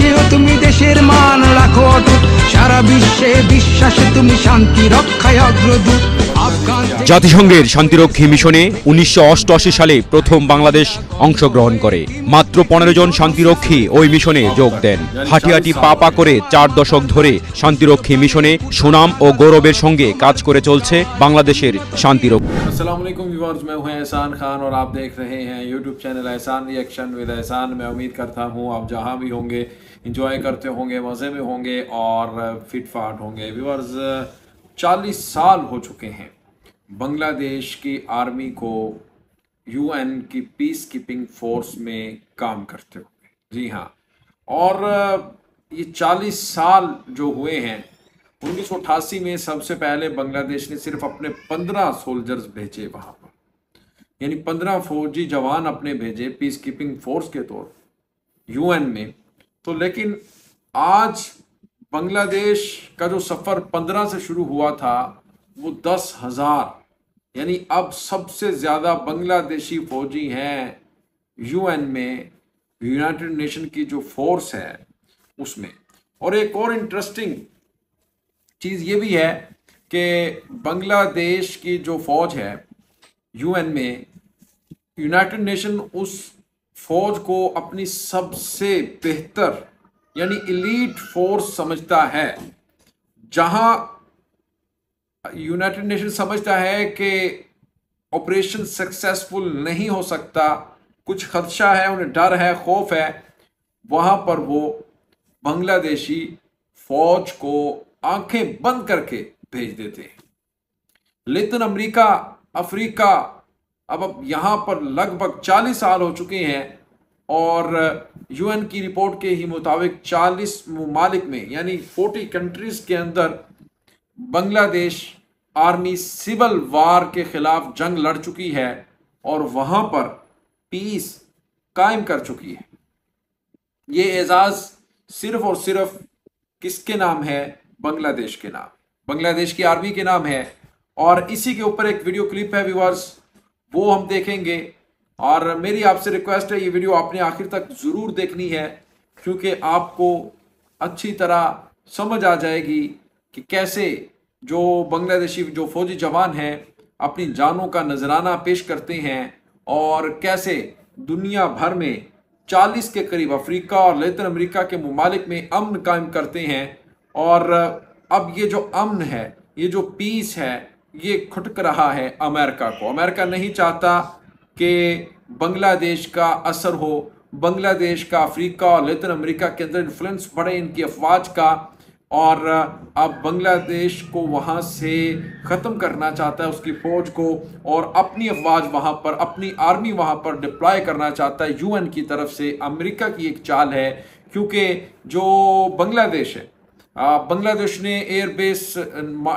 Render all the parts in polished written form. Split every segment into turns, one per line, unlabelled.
বিদেশেও তুমি দেশের মান রাখো অটুট, সারা বিশ্বে বিশ্বাসে তুমি শান্তি রক্ষায় অগ্রদূত।
জাতিসংঘের শান্তিরক্ষী মিশনে 1988 সালে প্রথম বাংলাদেশ অংশগ্রহণ করে। মাত্র 15 জন শান্তিরক্ষী ওই মিশনে যোগ দেন। হাঁটি হাঁটি পা পা করে 4 দশক ধরে শান্তিরক্ষী মিশনে সুনাম ও গৌরবের সঙ্গে কাজ করে চলছে বাংলাদেশের শান্তিরক্ষী।
अस्सलाम वालेकुम व्यूअर्स, मैं हूं एहसान खान और आप देख रहे हैं यूट्यूब चैनल एहसान रिएक्शन विद एहसान। मैं उम्मीद करता हूं आप जहां भी होंगे एंजॉय करते होंगे, मज़े में होंगे और फिट फाट होंगे। व्यूअर्स, 40 साल हो चुके हैं बांग्लादेश की आर्मी को यूएन की पीस कीपिंग फोर्स में काम करते हुए। जी हाँ, और ये 40 साल जो हुए हैं, 1988 में सबसे पहले बांग्लादेश ने सिर्फ अपने 15 सोल्जर्स भेजे वहां पर, यानी 15 फौजी जवान अपने भेजे पीस कीपिंग फोर्स के तौर यूएन में। तो लेकिन आज बांग्लादेश का जो सफ़र 15 से शुरू हुआ था वो 10,000, यानी अब सबसे ज़्यादा बांग्लादेशी फौजी हैं यूएन में, यूनाइटेड नेशन की जो फोर्स है उसमें। और एक और इंटरेस्टिंग चीज़ ये भी है कि बांग्लादेश की जो फ़ौज है यूएन में, यूनाइटेड नेशन उस फौज को अपनी सबसे बेहतर यानी एलीट फोर्स समझता है। जहां यूनाइटेड नेशन समझता है कि ऑपरेशन सक्सेसफुल नहीं हो सकता, कुछ खदशा है, उन्हें डर है, खौफ है, वहां पर वो बांग्लादेशी फौज को आंखें बंद करके भेज देते हैं। लेकिन अमेरिका, अफ्रीका, अब यहाँ पर लगभग 40 साल हो चुके हैं और यूएन की रिपोर्ट के ही मुताबिक 40 ममालिक में यानी 40 कंट्रीज के अंदर बांग्लादेश आर्मी सिविल वार के खिलाफ जंग लड़ चुकी है और वहाँ पर पीस कायम कर चुकी है। ये एजाज़ सिर्फ और सिर्फ किसके नाम है? बांग्लादेश के नाम, बांग्लादेश की आर्मी के नाम है। और इसी के ऊपर एक वीडियो क्लिप है व्यूअर्स, वो हम देखेंगे। और मेरी आपसे रिक्वेस्ट है, ये वीडियो आपने आखिर तक ज़रूर देखनी है, क्योंकि आपको अच्छी तरह समझ आ जाएगी कि कैसे जो बांग्लादेशी जो फौजी जवान हैं अपनी जानों का नजराना पेश करते हैं और कैसे दुनिया भर में 40 के करीब अफ्रीका और लैटिन अमेरिका के ममालिक में अमन कायम करते हैं। और अब ये जो अमन है, ये जो पीस है, ये खटक रहा है अमेरिका को। अमेरिका नहीं चाहता कि बांग्लादेश का असर हो, बांग्लादेश का अफ्रीका और लैटिन अमेरिका के अंदर इन्फ्लुएंस बढ़े इनकी अफवाज का। और अब बांग्लादेश को वहाँ से ख़त्म करना चाहता है, उसकी फ़ौज को, और अपनी अफवाज वहाँ पर, अपनी आर्मी वहाँ पर डिप्लॉय करना चाहता है यूएन की तरफ से। अमेरिका की एक चाल है, क्योंकि जो बांग्लादेश है, बांग्लादेश ने एयरबेस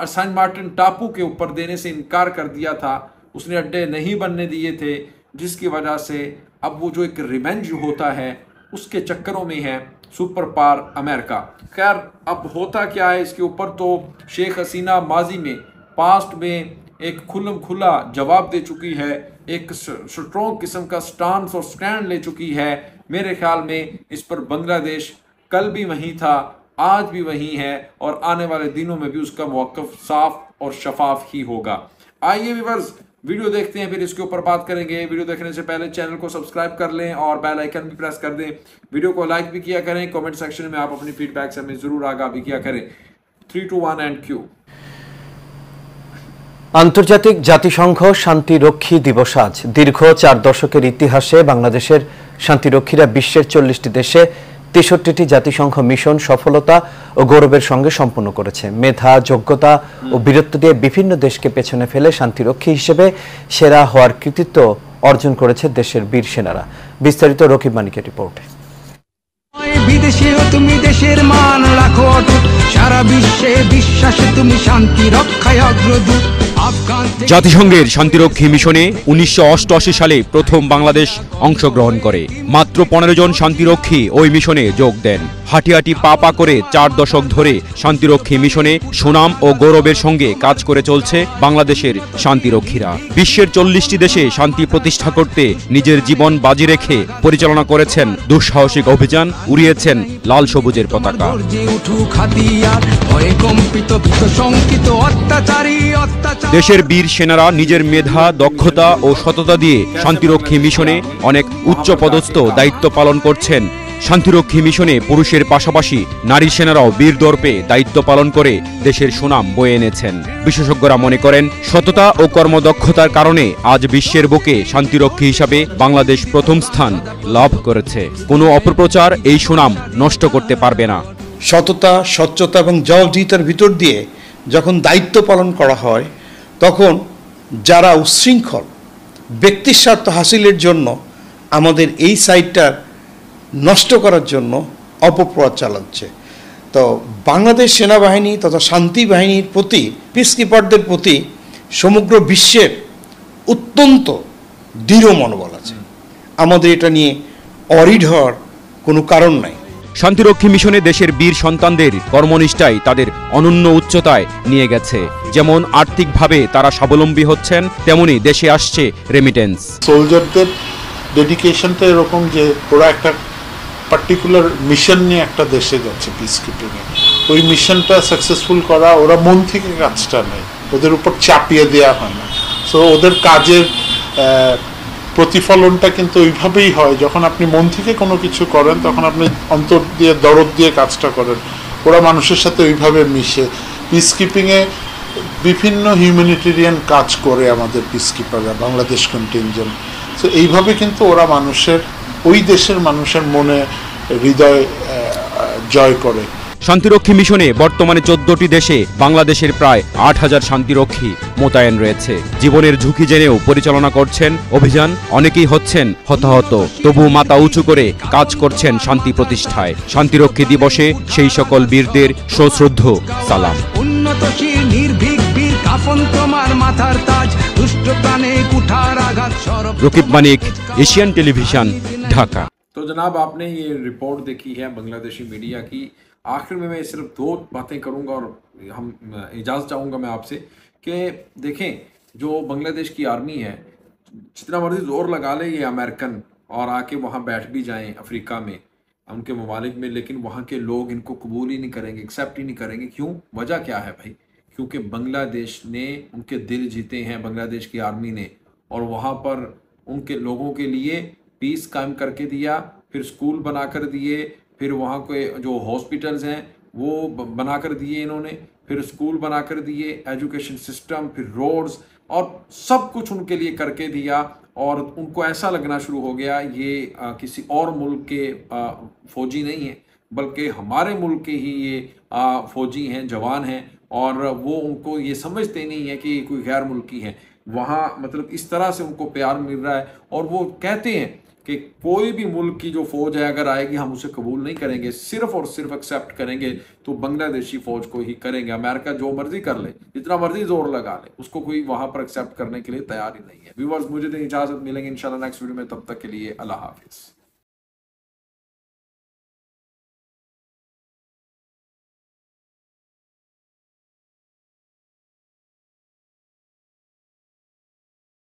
सैन मार्टिन टापू के ऊपर देने से इनकार कर दिया था, उसने अड्डे नहीं बनने दिए थे, जिसकी वजह से अब वो जो एक रिवेंज होता है उसके चक्करों में है सुपर पावर अमेरिका। खैर, अब होता क्या है इसके ऊपर तो शेख हसीना माजी में, पास्ट में एक खुल्लम खुला जवाब दे चुकी है, एक स्ट्रॉन्ग किस्म का स्टांस और स्टैंड ले चुकी है। मेरे ख्याल में इस पर बांग्लादेश कल भी वहीं था, आज भी वही है, और आने वाले दिनों में भी उसका मौक़िफ़ साफ और शफाफ ही होगा। आइए व्यूअर्स, वीडियो देखते हैं, फिर इसके ऊपर बात करेंगे। वीडियो देखने से पहले चैनल को सब्सक्राइब कर लें और बेल आइकन भी प्रेस कर दें। वीडियो को लाइक भी किया करें, कमेंट सेक्शन में आप अपनी फीडबैक से हमें जरूर आगाह भी किया करें। 3, 2, 1 एंड क्यू।
আন্তর্জাতিক জাতিসংঘ শান্তিরক্ষী দিবস আজ। দীর্ঘ 4 দশকের ইতিহাসে বাংলাদেশের শান্তিরক্ষীরা বিশ্বের 40টি দেশে 63টি জাতিসংঘ মিশন সফলতা ও গৌরবের সঙ্গে সম্পন্ন করেছে। মেধা, যোগ্যতা ও বীরত্ব দিয়ে বিভিন্ন দেশকে পেছনে ফেলে শান্তিরক্ষী হিসেবে সেরা হওয়ার কৃতিত্ব অর্জন করেছে দেশের বীর সেনারা। বিস্তারিত রকিব মানিকের রিপোর্টে।
বিদেশেও তুমি দেশের মান রাখো অটুট, সারা বিশ্বে বিশ্বাসে তুমি শান্তি রক্ষায় অগ্রদূত। আফগান থেকে
জাতিসংঘের শান্তিরক্ষী মিশনে 1988 সালে প্রথম বাংলাদেশ অংশগ্রহণ করে। মাত্র 15 জন শান্তিরক্ষী ওই মিশনে যোগ দেন। হাঁটি হাঁটি পা পা করে 4 দশক ধরে শান্তিরক্ষী মিশনে সুনাম ও গৌরবের সঙ্গে কাজ করে চলছে বাংলাদেশের শান্তিরক্ষীরা। বিশ্বের 40টি দেশে শান্তি প্রতিষ্ঠা করতে নিজের জীবন বাজি রেখে পরিচালনা করেছেন দুঃসাহসিক অভিযান, উড়িয়েছেন লাল সবুজের পতাকা।
গর্জে উঠুক হাতিয়ার, ভয়ে কম্পিত ভীত শঙ্কিত অত্যাচারী অত্যাচার।
দেশের বীর সেনারা নিজের মেধা, দক্ষতা ও সততা দিয়ে শান্তিরক্ষী মিশনে অনেক উচ্চপদস্থ দায়িত্ব পালন করছেন। শান্তিরক্ষী মিশনে পুরুষের পাশাপাশি নারী সেনারাও বীর দর্পে দায়িত্ব পালন করে দেশের সুনাম বয়ে এনেছেন। বিশেষজ্ঞরা মনে করেন, সততা ও কর্মদক্ষতার কারণে আজ বিশ্বের বুকে শান্তিরক্ষী হিসাবে বাংলাদেশ প্রথম স্থান লাভ করেছে। কোনো অপপ্রচার এই সুনাম নষ্ট করতে পারবে না।
সততা, স্বচ্ছতা এবং জবাবদিহিতার ভিতর দিয়ে যখন দায়িত্ব পালন করা হয়, তখন যারা উচ্ছৃঙ্খল ব্যক্তির স্বার্থ হাসিলের জন্য আমাদের এই সাইটটার নষ্ট করার জন্য অপপ্রচার চালাচ্ছে। তো বাংলাদেশ সেনাবাহিনী তথা শান্তি বাহিনীর প্রতি, পিসকিপারদের প্রতি সমগ্র বিশ্বের অত্যন্ত দৃঢ় মনোবল আছে। আমাদের এটা নিয়ে অরিড হওয়ার কোনো কারণ নাই।
শান্তিরক্ষী মিশনে দেশের বীর সন্তানদের কর্মনিষ্ঠাই তাদের অনন্য উচ্চতায় নিয়ে গেছে। যেমন আর্থিকভাবে তারা স্বাবলম্বী হচ্ছেন, তেমনি দেশে আসছে রেমিটেন্স।
সোলজারদের ডেডিকেশনটা এরকম যে ওরা একটা পার্টিকুলার মিশন নিয়ে একটা দেশে যাচ্ছে পিস কিপিংয়ে। ওই মিশনটা সাকসেসফুল করা, ওরা মন থেকে কাজটা নেয়, ওদের উপর চাপিয়ে দেওয়া হয় না। সো ওদের কাজের প্রতিফলনটা কিন্তু ওইভাবেই হয়, যখন আপনি মন থেকে কোনো কিছু করেন তখন আপনি অন্তর দিয়ে দরদ দিয়ে কাজটা করেন। ওরা মানুষের সাথে ওইভাবে মিশে। পিস কিপিংয়ে বিভিন্ন হিউম্যানিটেরিয়ান কাজ করে আমাদের পিস কিপাররা, বাংলাদেশ কন্টিনজেন্ট। সো এইভাবে কিন্তু ওরা মানুষের, ওই দেশের মানুষের মনে, হৃদয় জয় করে।
শান্তিরক্ষী মিশনে বর্তমানে 14টি দেশে বাংলাদেশের প্রায় 8000 শান্তিরক্ষী মোতায়েন রয়েছে। জীবনের ঝুঁকি জেনেও পরিচালনা করছেন অভিযান। অনেকেই হচ্ছেন হতাহত, তবু মাথা উঁচু করে কাজ করছেন শান্তি প্রতিষ্ঠায়। শান্তিরক্ষী দিবসে সেই সকল বীরদের সশ্রদ্ধ সালাম।
উন্নতশীল নির্ভীক বীর কাফন তোমার মাথার তাজ, দুষ্ট প্রাণে কুঠার আঘাত সরব।
রকিব মানিক, এশিয়ান টেলিভিশন, ঢাকা।
तो जनाब, आपने ये रिपोर्ट देखी है बांग्लादेशी मीडिया की। आखिर में मैं सिर्फ 2 बातें करूंगा और हम इजाज़त चाहूँगा मैं आपसे कि देखें, जो बांग्लादेश की आर्मी है, जितना मर्जी जोर लगा ले ये अमेरिकन और आके वहाँ बैठ भी जाएं अफ्रीका में, उनके ममालिक में, लेकिन वहाँ के लोग इनको कबूल ही नहीं करेंगे, एक्सेप्ट ही नहीं करेंगे। क्यों? वजह क्या है भाई? क्योंकि बांग्लादेश ने उनके दिल जीते हैं, बांग्लादेश की आर्मी ने, और वहाँ पर उनके लोगों के लिए पीस कायम करके दिया, फिर स्कूल बनाकर दिए, फिर वहाँ के जो हॉस्पिटल्स हैं वो बनाकर दिए इन्होंने, फिर स्कूल बनाकर दिए, एजुकेशन सिस्टम, फिर रोड्स, और सब कुछ उनके लिए करके दिया। और उनको ऐसा लगना शुरू हो गया ये किसी और मुल्क के फौजी नहीं हैं, बल्कि हमारे मुल्क के ही ये फौजी हैं, जवान हैं, और वो उनको ये समझते नहीं है कि ये कोई गैर मुल्की है। वहाँ मतलब इस तरह से उनको प्यार मिल रहा है, और वो कहते हैं कि कोई भी मुल्क की जो फौज है अगर आएगी हम उसे कबूल नहीं करेंगे, सिर्फ और सिर्फ एक्सेप्ट करेंगे तो बांग्लादेशी फौज को ही करेंगे। अमेरिका जो मर्जी कर ले, जितना मर्जी जोर लगा ले, उसको कोई वहां पर एक्सेप्ट करने के लिए तैयार ही नहीं है। व्यूअर्स, मुझे तो इजाजत, मिलेंगे इंशाल्लाह नेक्स्ट वीडियो में, तब तक के लिए अल्लाह हाफिज।